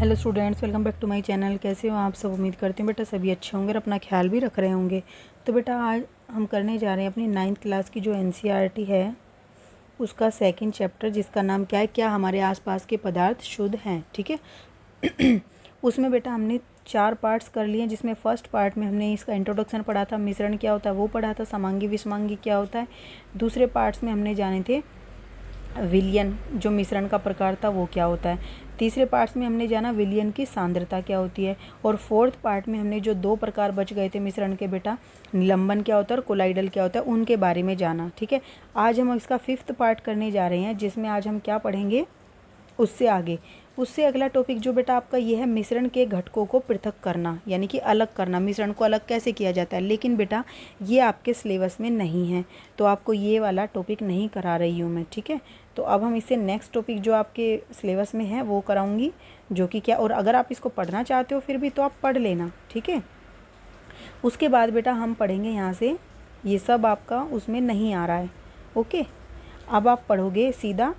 Hello students, welcome back to my channel. कैसे हो आप सब? उम्मीद करती हूँ बेटा सभी अच्छे होंगे और अपना ख्याल भी रख रहे होंगे। तो बेटा आज हम करने जा रहे हैं अपनी 9th क्लास की जो एनसीईआरटी है उसका सेकंड चैप्टर, जिसका नाम क्या है, क्या हमारे आसपास के पदार्थ शुद्ध हैं। ठीक है। उसमें बेटा हमने 4 पार्ट्स कर लिए, जिसमें फर्स्ट पार्ट में हमने इसका इंट्रोडक्शन पढ़ा था, मिश्रण क्या होता है वो पढ़ा था, समांगी विषमांगी क्या होता है। दूसरे पार्ट्स में हमने जाने थे विलयन, जो मिश्रण का प्रकार था वो क्या होता है। तीसरे पार्ट्स में हमने जाना विलयन की सांद्रता क्या होती है। और फोर्थ पार्ट में हमने जो 2 प्रकार बच गए थे मिश्रण के बेटा, निलंबन क्या होता है और कोलाइडल क्या होता है, उनके बारे में जाना। ठीक है। आज हम इसका 5th पार्ट करने जा रहे हैं, जिसमें आज हम क्या पढ़ेंगे, उससे अगला टॉपिक जो बेटा आपका ये है, मिश्रण के घटकों को पृथक करना, यानी कि अलग करना, मिश्रण को अलग कैसे किया जाता है। लेकिन बेटा ये आपके सिलेबस में नहीं है, तो आपको ये वाला टॉपिक नहीं करा रही हूँ मैं। ठीक है। तो अब हम इससे नेक्स्ट टॉपिक जो आपके सिलेबस में है वो कराऊंगी, जो कि क्या, और अगर आप इसको पढ़ना चाहते हो फिर भी तो आप पढ़ लेना। ठीक है। उसके बाद बेटा हम पढ़ेंगे यहाँ से, ये सब आपका उसमें नहीं आ रहा है। ओके। अब आप पढ़ोगे सीधा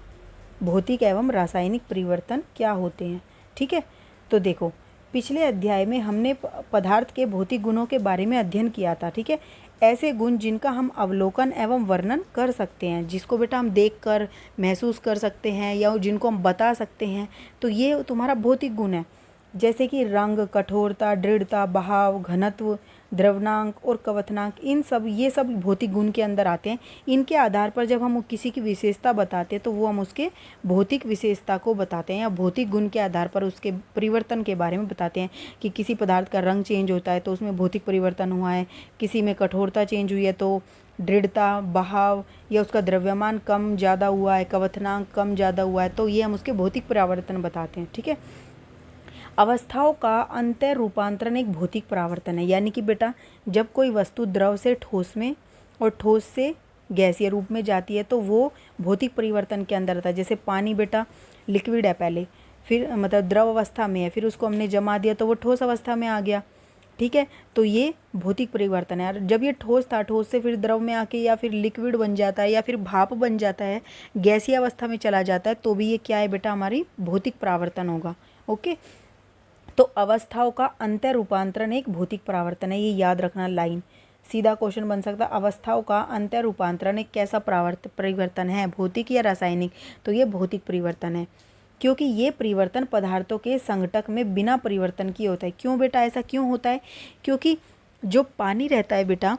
भौतिक एवं रासायनिक परिवर्तन क्या होते हैं। ठीक है। तो देखो, पिछले अध्याय में हमने पदार्थ के भौतिक गुणों के बारे में अध्ययन किया था। ठीक है। ऐसे गुण जिनका हम अवलोकन एवं वर्णन कर सकते हैं, जिसको बेटा हम देखकर महसूस कर सकते हैं या जिनको हम बता सकते हैं, तो ये तुम्हारा भौतिक गुण है। जैसे कि रंग, कठोरता, दृढ़ता, बहाव, घनत्व, द्रवनांक और कवथनांक, ये सब भौतिक गुण के अंदर आते हैं। इनके आधार पर जब हम किसी की विशेषता बताते हैं तो वो हम उसके भौतिक विशेषता को बताते हैं, या भौतिक गुण के आधार पर उसके परिवर्तन के बारे में बताते हैं कि किसी पदार्थ का रंग चेंज होता है तो उसमें भौतिक परिवर्तन हुआ है, किसी में कठोरता चेंज हुई है तो दृढ़ता, बहाव, या उसका द्रव्यमान कम ज़्यादा हुआ है, कवथनांक कम ज़्यादा हुआ है, तो ये हम उसके भौतिक परिवर्तन बताते हैं। ठीक है। अवस्थाओं का अंतर रूपांतरण एक भौतिक परावर्तन है, यानी कि बेटा जब कोई वस्तु द्रव से ठोस में और ठोस से गैसीय रूप में जाती है तो वो भौतिक परिवर्तन के अंदर आता है। जैसे पानी बेटा लिक्विड है पहले, फिर मतलब द्रव अवस्था में है, फिर उसको हमने जमा दिया तो वो ठोस अवस्था में आ गया। ठीक है। तो ये भौतिक परिवर्तन है। और जब ये ठोस था, ठोस से फिर द्रव में आके या फिर लिक्विड बन जाता है या फिर भाप बन जाता है, गैसीय अवस्था में चला जाता है, तो भी ये क्या है बेटा, हमारी भौतिक परावर्तन होगा। ओके। तो अवस्थाओं का अंतर रूपांतरण एक भौतिक परावर्तन है, ये याद रखना लाइन। सीधा क्वेश्चन बन सकता है, अवस्थाओं का अंतर रूपांतरण एक कैसा परिवर्तन है, भौतिक या रासायनिक? तो ये भौतिक परिवर्तन है, क्योंकि ये परिवर्तन पदार्थों के संघटक में बिना परिवर्तन किए होता है। क्यों बेटा ऐसा क्यों होता है? क्योंकि जो पानी रहता है बेटा,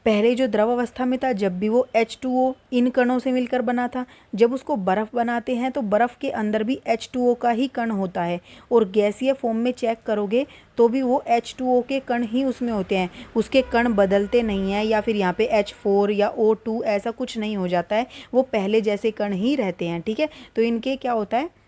पहले जो द्रव अवस्था में था, जब भी वो H2O इन कणों से मिलकर बना था, जब उसको बर्फ़ बनाते हैं तो बर्फ़ के अंदर भी H2O का ही कण होता है, और गैसीय फॉर्म में चेक करोगे तो भी वो H2O के कण ही उसमें होते हैं, उसके कण बदलते नहीं हैं, या फिर यहाँ पे H4 या O2 ऐसा कुछ नहीं हो जाता है, वो पहले जैसे कण ही रहते हैं। ठीक है। तो इनके क्या होता है,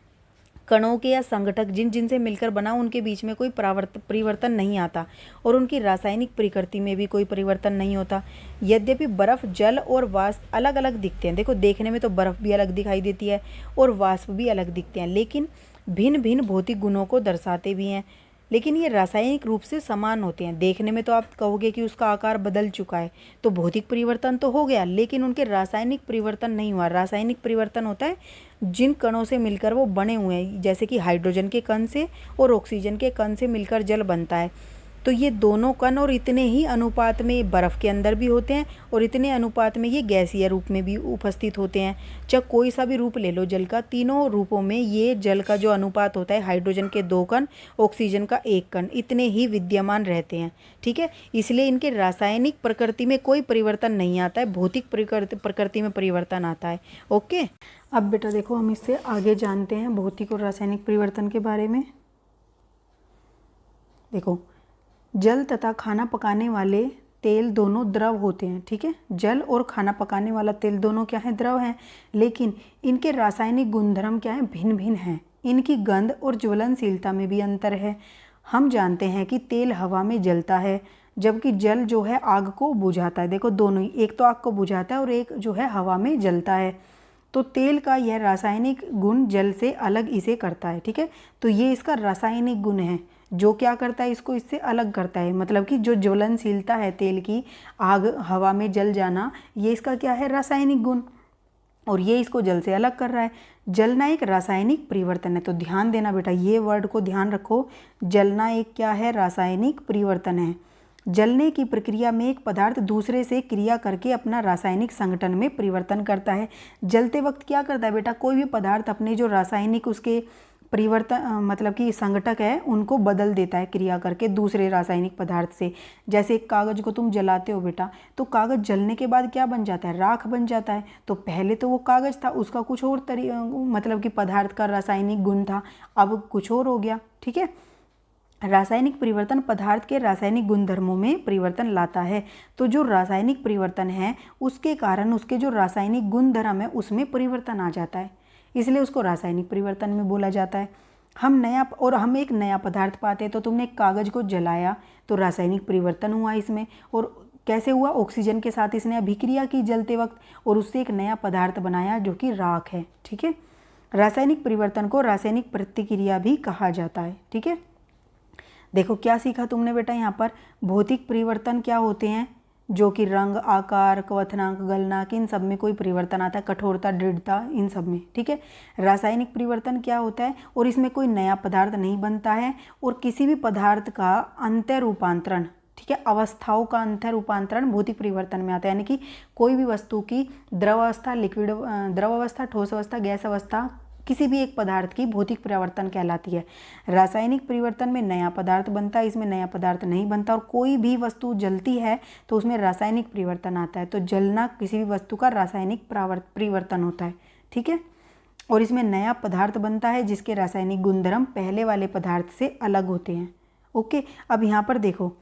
कणों के या संघटक जिनसे मिलकर बना, उनके बीच में कोई परिवर्तन नहीं आता, और उनकी रासायनिक प्रकृति में भी कोई परिवर्तन नहीं होता। यद्यपि बर्फ़, जल और वाष्प अलग अलग दिखते हैं, देखो देखने में तो बर्फ़ भी अलग दिखाई देती है और वाष्प भी अलग दिखते हैं, लेकिन भिन्न भिन्न भौतिक गुणों को दर्शाते भी हैं। लेकिन ये रासायनिक रूप से समान होते हैं। देखने में तो आप कहोगे कि उसका आकार बदल चुका है, तो भौतिक परिवर्तन तो हो गया, लेकिन उनके रासायनिक परिवर्तन नहीं हुआ। रासायनिक परिवर्तन होता है जिन कणों से मिलकर वो बने हुए हैं, जैसे कि हाइड्रोजन के कण से और ऑक्सीजन के कण से मिलकर जल बनता है। तो ये दोनों कण और इतने ही अनुपात में बर्फ़ के अंदर भी होते हैं, और इतने अनुपात में ये गैसीय रूप में भी उपस्थित होते हैं। चाहे कोई सा भी रूप ले लो जल का, तीनों रूपों में ये जल का जो अनुपात होता है, हाइड्रोजन के 2 कण, ऑक्सीजन का 1 कण, इतने ही विद्यमान रहते हैं। ठीक है। इसलिए इनके रासायनिक प्रकृति में कोई परिवर्तन नहीं आता है, भौतिक प्रकृति में परिवर्तन आता है। ओके। अब बेटा देखो, हम इससे आगे जानते हैं भौतिक और रासायनिक परिवर्तन के बारे में। देखो, जल तथा खाना पकाने वाले तेल दोनों द्रव होते हैं। ठीक है। जल और खाना पकाने वाला तेल दोनों क्या है, द्रव हैं, लेकिन इनके रासायनिक गुणधर्म क्या है, भिन्न भिन्न हैं। इनकी गंध और ज्वलनशीलता में भी अंतर है। हम जानते हैं कि तेल हवा में जलता है, जबकि जल जो है आग को बुझाता है। देखो दोनों ही, एक तो आग को बुझाता है और एक जो है हवा में जलता है। तो तेल का यह रासायनिक गुण जल से अलग इसे करता है। ठीक है। तो ये इसका रासायनिक गुण है, जो क्या करता है, इसको इससे अलग करता है। मतलब कि जो ज्वलनशीलता है तेल की, आग, हवा में जल जाना, ये इसका क्या है, रासायनिक गुण। और ये इसको जल से अलग कर रहा है। जलना एक रासायनिक परिवर्तन है, तो ध्यान देना बेटा, ये वर्ड को ध्यान रखो। जलना एक क्या है? रासायनिक परिवर्तन है। जलने की प्रक्रिया में एक पदार्थ दूसरे से क्रिया करके अपना रासायनिक संगठन में परिवर्तन करता है। जलते वक्त क्या करता है बेटा? कोई भी पदार्थ अपने जो रासायनिक उसके परिवर्तन मतलब कि संगठक है उनको बदल देता है क्रिया करके दूसरे रासायनिक पदार्थ से। जैसे एक कागज़ को तुम जलाते हो बेटा, तो कागज़ जलने के बाद क्या बन जाता है? राख बन जाता है। तो पहले तो वो कागज़ था, उसका कुछ और मतलब कि पदार्थ का रासायनिक गुण था, अब कुछ और हो गया। ठीक है, रासायनिक परिवर्तन पदार्थ के रासायनिक गुणधर्मों में परिवर्तन लाता है। तो जो रासायनिक परिवर्तन है उसके कारण उसके जो रासायनिक गुणधर्म है उसमें परिवर्तन आ जाता है, इसलिए उसको रासायनिक परिवर्तन में बोला जाता है। हम एक नया पदार्थ पाते हैं, तो तुमने एक कागज़ को जलाया तो रासायनिक परिवर्तन हुआ इसमें, और कैसे हुआ? ऑक्सीजन के साथ इसने अभिक्रिया की जलते वक्त और उससे एक नया पदार्थ बनाया जो कि राख है। ठीक है, रासायनिक परिवर्तन को रासायनिक प्रतिक्रिया भी कहा जाता है। ठीक है, देखो क्या सीखा तुमने बेटा यहाँ पर? भौतिक परिवर्तन क्या होते हैं? जो कि रंग, आकार, क्वथनांक, गलनांक, इन सब में कोई परिवर्तन आता है, कठोरता, दृढ़ता, इन सब में। ठीक है, रासायनिक परिवर्तन क्या होता है? और इसमें कोई नया पदार्थ नहीं बनता है, और किसी भी पदार्थ का अंतर रूपांतरण, ठीक है, अवस्थाओं का अंतर रूपांतरण भौतिक परिवर्तन में आता है। यानी कि कोई भी वस्तु की द्रव अवस्था, लिक्विड द्रव अवस्था, ठोस अवस्था, गैस अवस्था, किसी भी एक पदार्थ की भौतिक परिवर्तन कहलाती है। रासायनिक परिवर्तन में नया पदार्थ बनता है, इसमें नया पदार्थ नहीं बनता। और कोई भी वस्तु जलती है तो उसमें रासायनिक परिवर्तन आता है। तो जलना किसी भी वस्तु का रासायनिक परिवर्तन होता है। ठीक है, और इसमें नया पदार्थ बनता है जिसके रासायनिक गुणधर्म पहले वाले पदार्थ से अलग होते हैं। ओके, अब यहाँ पर देखो,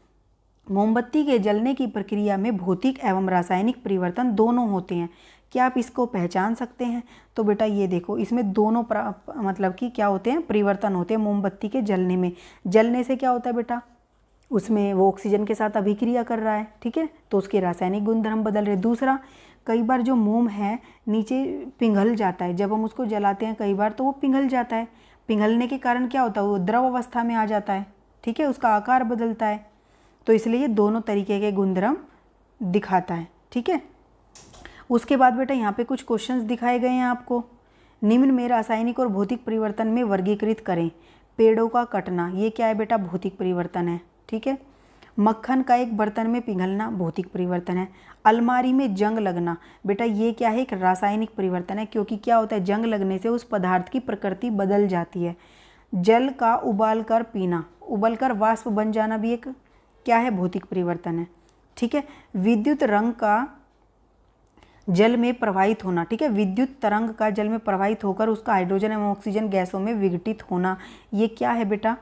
मोमबत्ती के जलने की प्रक्रिया में भौतिक एवं रासायनिक परिवर्तन दोनों होते हैं। क्या आप इसको पहचान सकते हैं? तो बेटा ये देखो, इसमें दोनों मतलब कि क्या होते हैं? परिवर्तन होते हैं मोमबत्ती के जलने में। जलने से क्या होता है बेटा? उसमें वो ऑक्सीजन के साथ अभिक्रिया कर रहा है। ठीक है, तो उसके रासायनिक गुणधर्म बदल रहे। दूसरा, कई बार जो मोम है नीचे पिघल जाता है, जब हम उसको जलाते हैं कई बार तो वो पिघल जाता है। पिघलने के कारण क्या होता है? वो द्रव अवस्था में आ जाता है। ठीक है, उसका आकार बदलता है। तो इसलिए ये दोनों तरीके के गुणधर्म दिखाता है। ठीक है, उसके बाद बेटा यहाँ पे कुछ क्वेश्चंस दिखाए गए हैं आपको। निम्न में रासायनिक और भौतिक परिवर्तन में वर्गीकृत करें। पेड़ों का कटना, ये क्या है बेटा? भौतिक परिवर्तन है। ठीक है, मक्खन का एक बर्तन में पिघलना भौतिक परिवर्तन है। अलमारी में जंग लगना, बेटा ये क्या है? एक रासायनिक परिवर्तन है, क्योंकि क्या होता है? जंग लगने से उस पदार्थ की प्रकृति बदल जाती है। जल का उबाल कर पीना, उबल कर वाष्प बन जाना भी एक क्या है? भौतिक परिवर्तन है। ठीक है, विद्युत रंग का जल में प्रवाहित होना। ठीक है, विद्युत तरंग का जल में प्रवाहित होकर उसका हाइड्रोजन एवं ऑक्सीजन गैसों में विघटित होना, ये क्या है बेटा?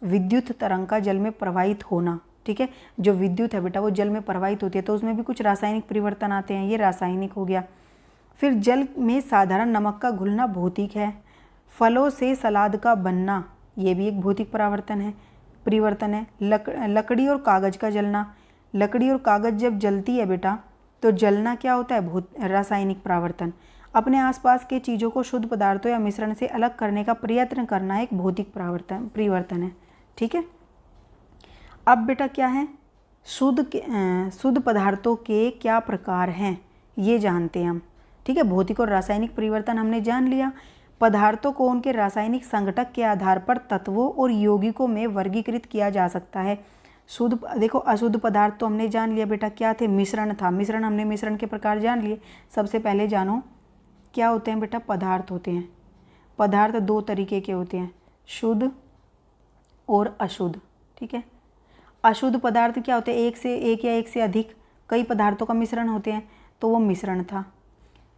विद्युत तरंग का जल में प्रवाहित होना। ठीक है, जो विद्युत है बेटा वो जल में प्रवाहित होती है, तो उसमें भी कुछ रासायनिक परिवर्तन आते हैं, ये रासायनिक हो गया। फिर जल में साधारण नमक का घुलना भौतिक है। फलों से सलाद का बनना, ये भी एक भौतिक परिवर्तन है। लकड़ी और कागज़ का जलना, लकड़ी और कागज़ जब जलती है बेटा तो जलना क्या होता है? रासायनिक परिवर्तन। अपने आसपास के चीज़ों को शुद्ध पदार्थों या मिश्रण से अलग करने का प्रयत्न करना एक भौतिक परिवर्तन है। ठीक है, अब बेटा क्या है? शुद्ध पदार्थों के क्या प्रकार हैं ये जानते हैं हम। ठीक है, भौतिक और रासायनिक परिवर्तन हमने जान लिया। पदार्थों को उनके रासायनिक संघटक के आधार पर तत्वों और यौगिकों में वर्गीकृत किया जा सकता है। शुद्ध, देखो अशुद्ध पदार्थ तो हमने जान लिया बेटा, क्या थे? मिश्रण था। हमने मिश्रण के प्रकार जान लिए। सबसे पहले जानो क्या होते हैं बेटा? पदार्थ होते हैं। पदार्थ दो तरीके के होते हैं, शुद्ध और अशुद्ध। ठीक है, अशुद्ध पदार्थ क्या होते हैं? एक या एक से अधिक कई पदार्थों का मिश्रण होते हैं, तो वो मिश्रण था।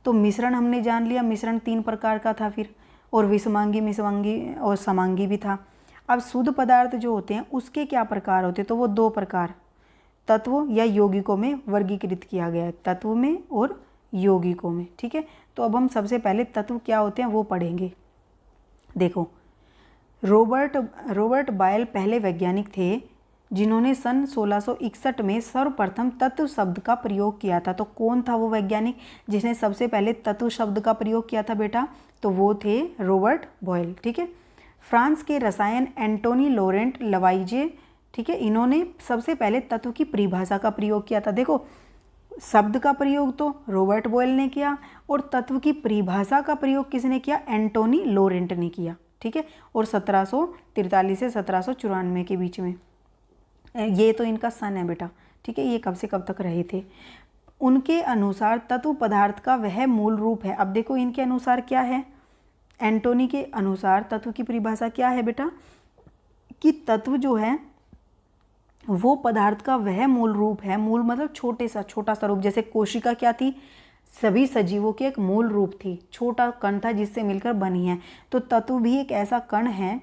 तो मिश्रण हमने जान लिया, मिश्रण 3 प्रकार का था फिर, और विषमांगी, मिश्रमांगी और समांगी भी था। अब शुद्ध पदार्थ जो होते हैं उसके क्या प्रकार होते हैं? तो वो 2 प्रकार, तत्वों या यौगिकों में वर्गीकृत किया गया है, तत्व में और यौगिकों में। ठीक है, तो अब हम सबसे पहले तत्व क्या होते हैं वो पढ़ेंगे। देखो, रॉबर्ट बायल पहले वैज्ञानिक थे जिन्होंने सन 1661 में सर्वप्रथम तत्व शब्द का प्रयोग किया था। तो कौन था वो वैज्ञानिक जिसने सबसे पहले तत्व शब्द का प्रयोग किया था बेटा? तो वो थे रॉबर्ट बॉयल। ठीक है, फ्रांस के रसायन एंटोनी लॉरेंट लवाइजे, ठीक है, इन्होंने सबसे पहले तत्व की परिभाषा का प्रयोग किया था। देखो शब्द का प्रयोग तो रॉबर्ट बॉयल ने किया और तत्व की परिभाषा का प्रयोग किसने किया? एंटोनी लोरेंट ने किया। ठीक है, और 1743 से 1794 के बीच में। ये तो इनका सन है बेटा। ठीक है, ये कब से कब तक रहे थे। उनके अनुसार तत्व पदार्थ का वह मूल रूप है। अब देखो इनके अनुसार क्या है, एंटोनी के अनुसार तत्व की परिभाषा क्या है बेटा, कि तत्व जो है वो पदार्थ का वह मूल रूप है। मूल मतलब छोटा सा रूप। जैसे कोशिका क्या थी? सभी सजीवों की एक मूल रूप थी, छोटा कण था जिससे मिलकर बनी है। तो तत्व भी एक ऐसा कण है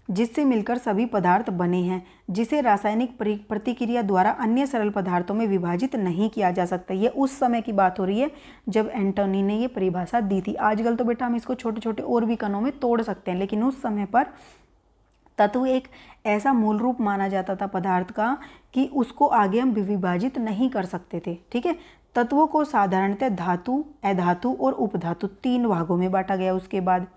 जिससे मिलकर सभी पदार्थ बने हैं, जिसे रासायनिक प्रतिक्रिया द्वारा अन्य सरल पदार्थों में विभाजित नहीं किया जा सकता। ये उस समय की बात हो रही है जब एंटोनी ने ये परिभाषा दी थी। आजकल तो बेटा हम इसको छोटे छोटे और भी कणों में तोड़ सकते हैं, लेकिन उस समय पर तत्व एक ऐसा मूल रूप माना जाता था पदार्थ का कि उसको आगे हम विभाजित नहीं कर सकते थे। ठीक है, तत्वों को साधारणतः धातु, अधातु और उपधातु 3 भागों में बांटा गया उसके बाद।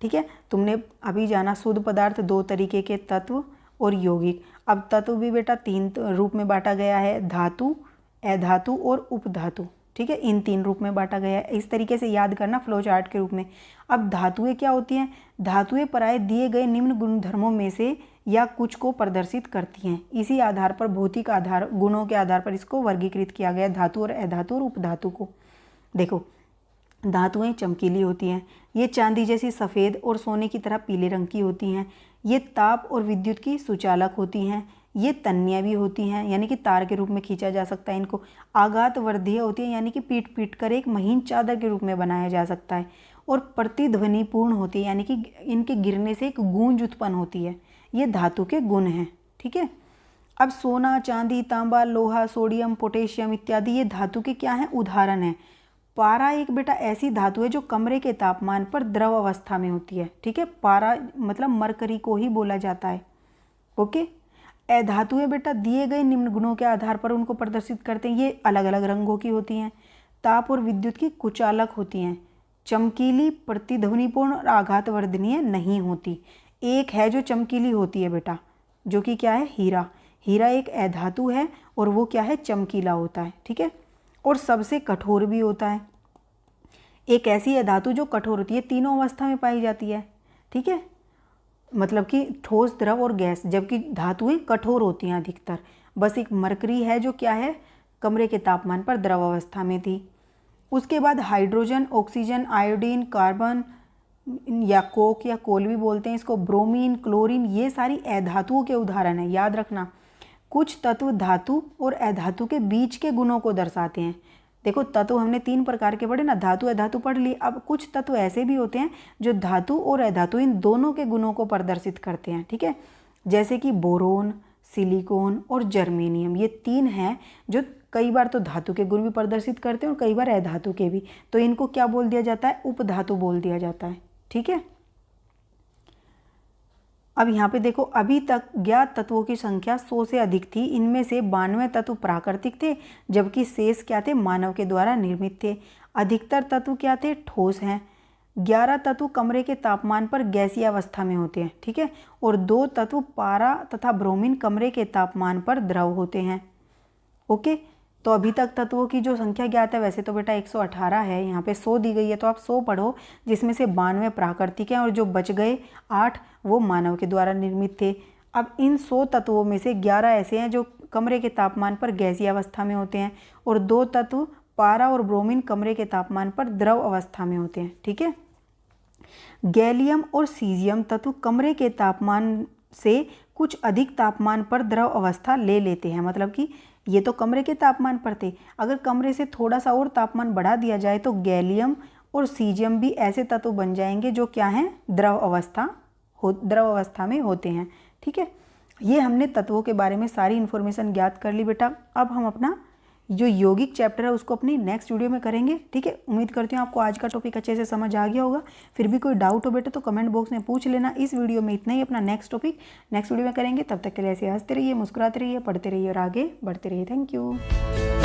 ठीक है, तुमने अभी जाना शुद्ध पदार्थ 2 तरीके के, तत्व और यौगिक। अब तत्व भी बेटा 3 रूप में बांटा गया है, धातु, अधातु और उपधातु। ठीक है, इन 3 रूप में बांटा गया है। इस तरीके से याद करना फ्लो चार्ट के रूप में। अब धातुएं क्या होती हैं? धातुएं प्राय दिए गए निम्न गुणधर्मों में से या कुछ को प्रदर्शित करती हैं। इसी आधार पर भौतिक आधार गुणों के आधार पर इसको वर्गीकृत किया गया, धातु और अधातु और उपधातु को। देखो, धातुएं चमकीली होती हैं, ये चांदी जैसी सफ़ेद और सोने की तरह पीले रंग की होती हैं। ये ताप और विद्युत की सुचालक होती हैं। ये तन्य भी होती हैं, यानी कि तार के रूप में खींचा जा सकता है इनको। आघात वर्धीय होती है, यानी कि पीट पीट कर एक महीन चादर के रूप में बनाया जा सकता है। और प्रतिध्वनिपूर्ण होती है, यानी कि इनके गिरने से एक गूंज उत्पन्न होती है। ये धातु के गुण हैं। ठीक है, अब सोना, चांदी, तांबा, लोहा, सोडियम, पोटेशियम इत्यादि ये धातु के क्या हैं? उदाहरण हैं। पारा एक बेटा ऐसी धातु है जो कमरे के तापमान पर द्रव अवस्था में होती है। ठीक है, पारा मतलब मरकरी को ही बोला जाता है। ओके, अधातुएं बेटा दिए गए निम्न गुणों के आधार पर उनको प्रदर्शित करते हैं। ये अलग अलग रंगों की होती हैं, ताप और विद्युत की कुचालक होती हैं, चमकीली, प्रतिध्वनिपूर्ण और आघातवर्धनीय नहीं होती। एक है जो चमकीली होती है बेटा, जो कि क्या है? हीरा। हीरा एक अधातु है और वो क्या है? चमकीला होता है। ठीक है, और सबसे कठोर भी होता है। एक ऐसी अधातु जो कठोर होती है, तीनों अवस्था में पाई जाती है। ठीक है, मतलब कि ठोस, द्रव और गैस, जबकि धातुएं कठोर होती हैं अधिकतर। बस एक मरकरी है जो क्या है? कमरे के तापमान पर द्रव अवस्था में थी। उसके बाद हाइड्रोजन, ऑक्सीजन, आयोडीन, कार्बन या कोक या कोल भी बोलते हैं इसको, ब्रोमीन, क्लोरीन, ये सारी अधातुओं के उदाहरण हैं। याद रखना, कुछ तत्व धातु और अधातु के बीच के गुणों को दर्शाते हैं। देखो, तत्व हमने 3 प्रकार के पढ़े ना, धातु अधातु पढ़ लिए। अब कुछ तत्व ऐसे भी होते हैं जो धातु और अधातु इन दोनों के गुणों को प्रदर्शित करते हैं। ठीक है, जैसे कि बोरोन, सिलिकॉन और जर्मेनियम, ये 3 हैं जो कई बार तो धातु के गुण भी प्रदर्शित करते हैं और कई बार अधातु के भी। तो इनको क्या बोल दिया जाता है? उपधातु बोल दिया जाता है। ठीक है, अब यहाँ पे देखो, अभी तक ज्ञात तत्वों की संख्या 100 से अधिक थी। इनमें से 92 तत्व प्राकृतिक थे, जबकि शेष क्या थे? मानव के द्वारा निर्मित थे। अधिकतर तत्व क्या थे? ठोस हैं। 11 तत्व कमरे के तापमान पर गैसीय अवस्था में होते हैं। ठीक है, और 2 तत्व पारा तथा ब्रोमीन कमरे के तापमान पर द्रव होते हैं। ओके, तो अभी तक तत्वों की जो संख्या ज्ञात है, वैसे तो बेटा 118 है, यहाँ पे 100 दी गई है तो आप 100 पढ़ो, जिसमें से 92 प्राकृतिक हैं और जो बच गए 8 वो मानव के द्वारा निर्मित थे। अब इन 100 तत्वों में से 11 ऐसे हैं जो कमरे के तापमान पर गैसीय अवस्था में होते हैं और 2 तत्व पारा और ब्रोमीन कमरे के तापमान पर द्रव अवस्था में होते हैं। ठीक है, गैलियम और सीजियम तत्व कमरे के तापमान से कुछ अधिक तापमान पर द्रव अवस्था ले लेते हैं। मतलब कि ये तो कमरे के तापमान पर थे, अगर कमरे से थोड़ा सा और तापमान बढ़ा दिया जाए तो गैलियम और सीजियम भी ऐसे तत्व बन जाएंगे जो क्या हैं? द्रव अवस्था में होते हैं। ठीक है, ये हमने तत्वों के बारे में सारी इन्फॉर्मेशन ज्ञात कर ली बेटा। अब हम अपना जो यौगिक चैप्टर है उसको अपनी नेक्स्ट वीडियो में करेंगे। ठीक है, उम्मीद करती हूँ आपको आज का टॉपिक अच्छे से समझ आ गया होगा। फिर भी कोई डाउट हो बेटा तो कमेंट बॉक्स में पूछ लेना। इस वीडियो में इतना ही, अपना नेक्स्ट टॉपिक नेक्स्ट वीडियो में करेंगे। तब तक के लिए ऐसे हंसते रहिए, मुस्कुराते रहिए, पढ़ते रहिए और आगे बढ़ते रहिए। Thank you.